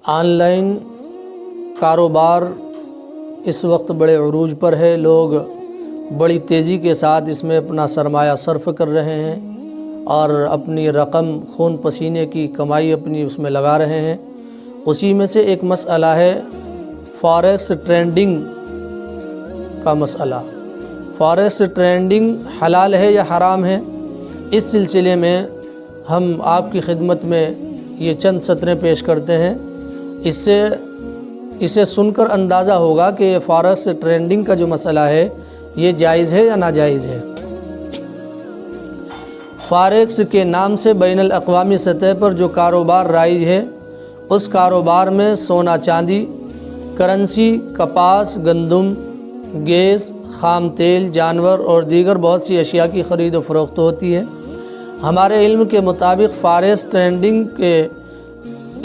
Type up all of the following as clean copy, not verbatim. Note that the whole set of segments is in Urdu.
آن لائن کاروبار اس وقت بڑے عروج پر ہے، لوگ بڑی تیزی کے ساتھ اس میں اپنا سرمایہ صرف کر رہے ہیں اور اپنی رقم خون پسینے کی کمائی اپنی اس میں لگا رہے ہیں۔ اسی میں سے ایک مسئلہ ہے فاریکس ٹریڈنگ کا مسئلہ۔ فاریکس ٹریڈنگ حلال ہے یا حرام ہے؟ اس سلسلے میں ہم آپ کی خدمت میں یہ چند سطریں پیش کرتے ہیں، اسے سن کر اندازہ ہوگا کہ یہ فاریکس ٹریڈنگ کا جو مسئلہ ہے یہ جائز ہے یا ناجائز ہے۔ فاریکس کے نام سے بین الاقوامی سطح پر جو کاروبار رائج ہے، اس کاروبار میں سونا چاندی، کرنسی، کپاس، گندم، گیس، خام تیل، جانور اور دیگر بہت سی اشیاء کی خرید و فروخت ہوتی ہے۔ ہمارے علم کے مطابق فاریکس ٹریڈنگ کے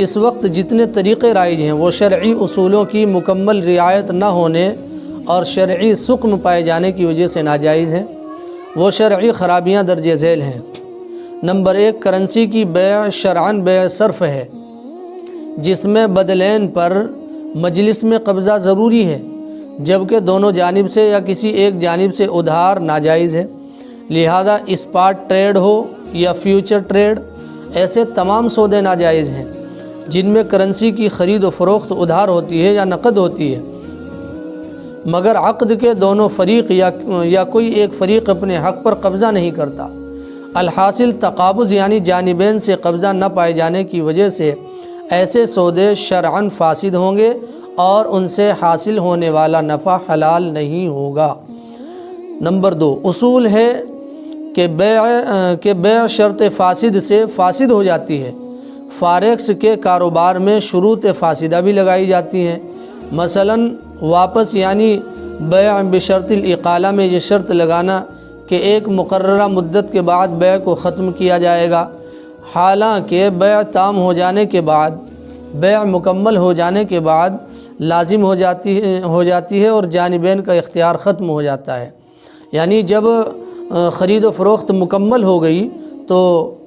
اس وقت جتنے طریقے رائج ہیں وہ شرعی اصولوں کی مکمل رعایت نہ ہونے اور شرعی سقم پائے جانے کی وجہ سے ناجائز ہیں۔ وہ شرعی خرابیاں درج ذیل ہیں۔ نمبر 1، کرنسی کی بیع شرعاً بیع صرف ہے، جس میں بدلین پر مجلس میں قبضہ ضروری ہے، جبکہ دونوں جانب سے یا کسی ایک جانب سے ادھار ناجائز ہے۔ لہذا اسپاٹ ٹریڈ ہو یا فیوچر ٹریڈ، ایسے تمام سودے ناجائز ہیں جن میں کرنسی کی خرید و فروخت ادھار ہوتی ہے یا نقد ہوتی ہے، مگر عقد کے دونوں فریق یا کوئی ایک فریق اپنے حق پر قبضہ نہیں کرتا۔ الحاصل تقابض یعنی جانبین سے قبضہ نہ پائے جانے کی وجہ سے ایسے سودے شرعاً فاسد ہوں گے اور ان سے حاصل ہونے والا نفع حلال نہیں ہوگا۔ نمبر 2، اصول ہے کہ بیع شرط فاسد سے فاسد ہو جاتی ہے۔ فاریکس کے کاروبار میں شروط فاسدہ بھی لگائی جاتی ہیں، مثلا واپس یعنی بیع بشرط الاقالہ میں یہ شرط لگانا کہ ایک مقررہ مدت کے بعد بیع کو ختم کیا جائے گا، حالانکہ بیع تام ہو جانے کے بعد، بیع مکمل ہو جانے کے بعد لازم ہو جاتی ہے اور جانبین کا اختیار ختم ہو جاتا ہے۔ یعنی جب خرید و فروخت مکمل ہو گئی تو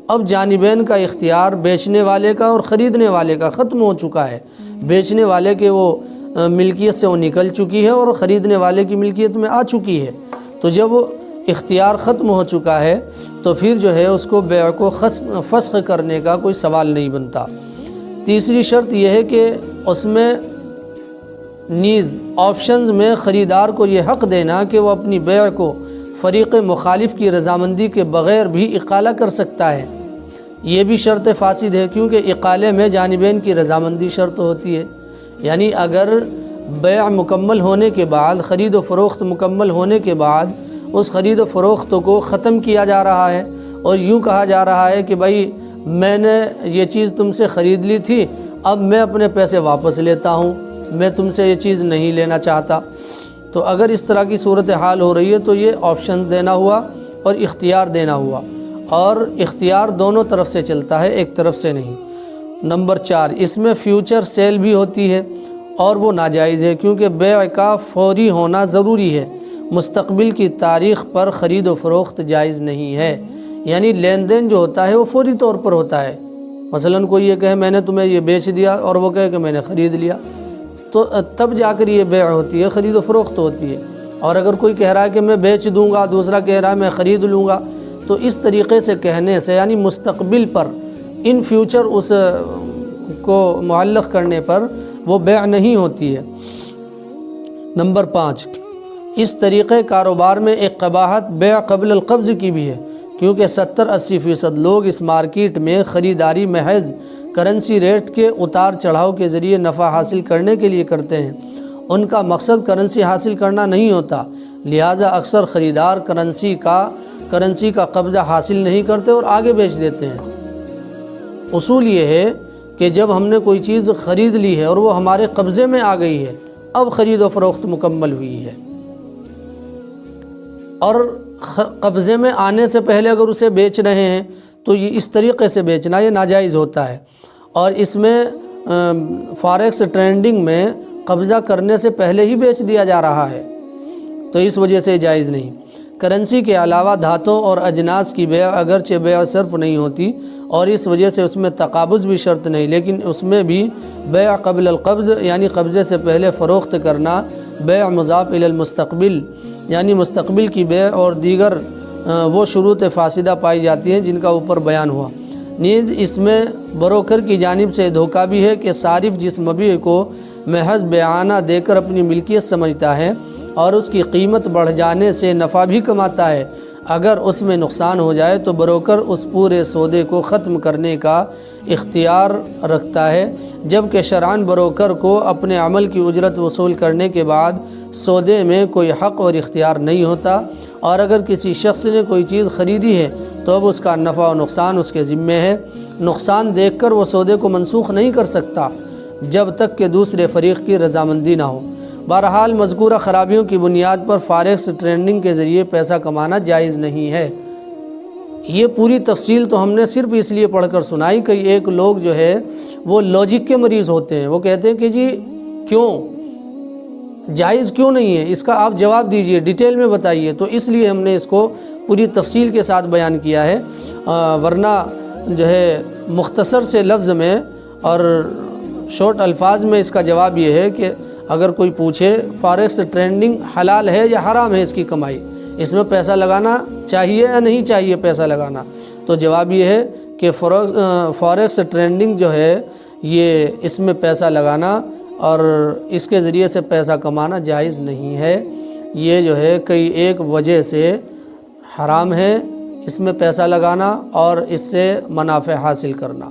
اب جانبین کا اختیار بیچنے والے کا اور خریدنے والے کا ختم ہو چکا ہے۔ بیچنے والے کے وہ ملکیت سے وہ نکل چکی ہے اور خریدنے والے کی ملکیت میں آ چکی ہے۔ تو جب اختیار ختم ہو چکا ہے تو پھر جو ہے اس کو بیع کو فسخ کرنے کا کوئی سوال نہیں بنتا۔ تیسری شرط یہ ہے کہ اس میں نیز آپشنز میں خریدار کو یہ حق دینا کہ وہ اپنی بیع کو فریق مخالف کی رضامندی کے بغیر بھی اقالہ کر سکتا ہے۔ یہ بھی شرط فاسد ہے، کیونکہ اقالے میں جانبین کی رضامندی شرط ہوتی ہے۔ یعنی اگر بیع مکمل ہونے کے بعد، خرید و فروخت مکمل ہونے کے بعد اس خرید و فروخت کو ختم کیا جا رہا ہے اور یوں کہا جا رہا ہے کہ بھائی میں نے یہ چیز تم سے خرید لی تھی، اب میں اپنے پیسے واپس لیتا ہوں، میں تم سے یہ چیز نہیں لینا چاہتا، تو اگر اس طرح کی صورتحال ہو رہی ہے تو یہ آپشن دینا ہوا اور اختیار دینا ہوا، اور اختیار دونوں طرف سے چلتا ہے، ایک طرف سے نہیں۔ نمبر 4، اس میں فیوچر سیل بھی ہوتی ہے اور وہ ناجائز ہے، کیونکہ بیع کا فوری ہونا ضروری ہے۔ مستقبل کی تاریخ پر خرید و فروخت جائز نہیں ہے، یعنی لین دین جو ہوتا ہے وہ فوری طور پر ہوتا ہے۔ مثلا کوئی یہ کہے میں نے تمہیں یہ بیچ دیا اور وہ کہے کہ میں نے خرید لیا، تو تب جا کر یہ بیع ہوتی ہے، خرید و فروخت ہوتی ہے۔ اور اگر کوئی کہہ رہا ہے کہ میں بیچ دوں گا، دوسرا کہہ رہا ہے میں خرید لوں گا، تو اس طریقے سے کہنے سے یعنی مستقبل پر ان فیوچر اس کو معلق کرنے پر وہ بیع نہیں ہوتی ہے۔ نمبر 5، اس طریقے کاروبار میں ایک قباحت بیع قبل القبض کی بھی ہے، کیونکہ 70-80% لوگ اس مارکیٹ میں خریداری محض کرنسی ریٹ کے اتار چڑھاؤ کے ذریعے نفع حاصل کرنے کے لیے کرتے ہیں۔ ان کا مقصد کرنسی حاصل کرنا نہیں ہوتا، لہٰذا اکثر خریدار کرنسی کا قبضہ حاصل نہیں کرتے اور آگے بیچ دیتے ہیں۔ اصول یہ ہے کہ جب ہم نے کوئی چیز خرید لی ہے اور وہ ہمارے قبضے میں آ گئی ہے، اب خرید و فروخت مکمل ہوئی ہے، اور قبضے میں آنے سے پہلے اگر اسے بیچ رہے ہیں تو یہ اس طریقے سے بیچنا یہ ناجائز ہوتا ہے، اور اس میں فاریکس ٹریڈنگ میں قبضہ کرنے سے پہلے ہی بیچ دیا جا رہا ہے، تو اس وجہ سے جائز نہیں۔ کرنسی کے علاوہ دھاتوں اور اجناس کی بیع اگرچہ بیع صرف نہیں ہوتی اور اس وجہ سے اس میں تقابض بھی شرط نہیں، لیکن اس میں بھی بیع قبل القبض یعنی قبضے سے پہلے فروخت کرنا، بیع مضاف الی المستقبل یعنی مستقبل کی بیع اور دیگر وہ شروط فاسدہ پائی جاتی ہیں جن کا اوپر بیان ہوا۔ نیز اس میں بروکر کی جانب سے دھوکہ بھی ہے کہ صارف جس مبیع کو محض بیعانہ دے کر اپنی ملکیت سمجھتا ہے اور اس کی قیمت بڑھ جانے سے نفع بھی کماتا ہے، اگر اس میں نقصان ہو جائے تو بروکر اس پورے سودے کو ختم کرنے کا اختیار رکھتا ہے، جبکہ شرعاً بروکر کو اپنے عمل کی اجرت وصول کرنے کے بعد سودے میں کوئی حق اور اختیار نہیں ہوتا، اور اگر کسی شخص نے کوئی چیز خریدی ہے تو اب اس کا نفع و نقصان اس کے ذمے ہے۔ نقصان دیکھ کر وہ سودے کو منسوخ نہیں کر سکتا جب تک کہ دوسرے فریق کی رضامندی نہ ہو۔ بہرحال مذکورہ خرابیوں کی بنیاد پر فاریکس ٹریڈنگ کے ذریعے پیسہ کمانا جائز نہیں ہے۔ یہ پوری تفصیل تو ہم نے صرف اس لیے پڑھ کر سنائی کہ ایک لوگ جو ہے وہ لاجک کے مریض ہوتے ہیں، وہ کہتے ہیں کہ جی کیوں جائز کیوں نہیں ہے، اس کا آپ جواب دیجئے، ڈیٹیل میں بتائیے، تو اس لیے ہم نے اس کو پوری تفصیل کے ساتھ بیان کیا ہے، ورنہ جو ہے مختصر سے لفظ میں اور شارٹ الفاظ میں اس کا جواب یہ ہے کہ اگر کوئی پوچھے فاریکس ٹریڈنگ حلال ہے یا حرام ہے، اس کی کمائی اس میں پیسہ لگانا چاہیے یا نہیں چاہیے پیسہ لگانا، تو جواب یہ ہے کہ فاریکس ٹریڈنگ جو ہے یہ اس میں پیسہ لگانا اور اس کے ذریعے سے پیسہ کمانا جائز نہیں ہے، یہ جو ہے کئی ایک وجہ سے حرام ہے اس میں پیسہ لگانا اور اس سے منافع حاصل کرنا۔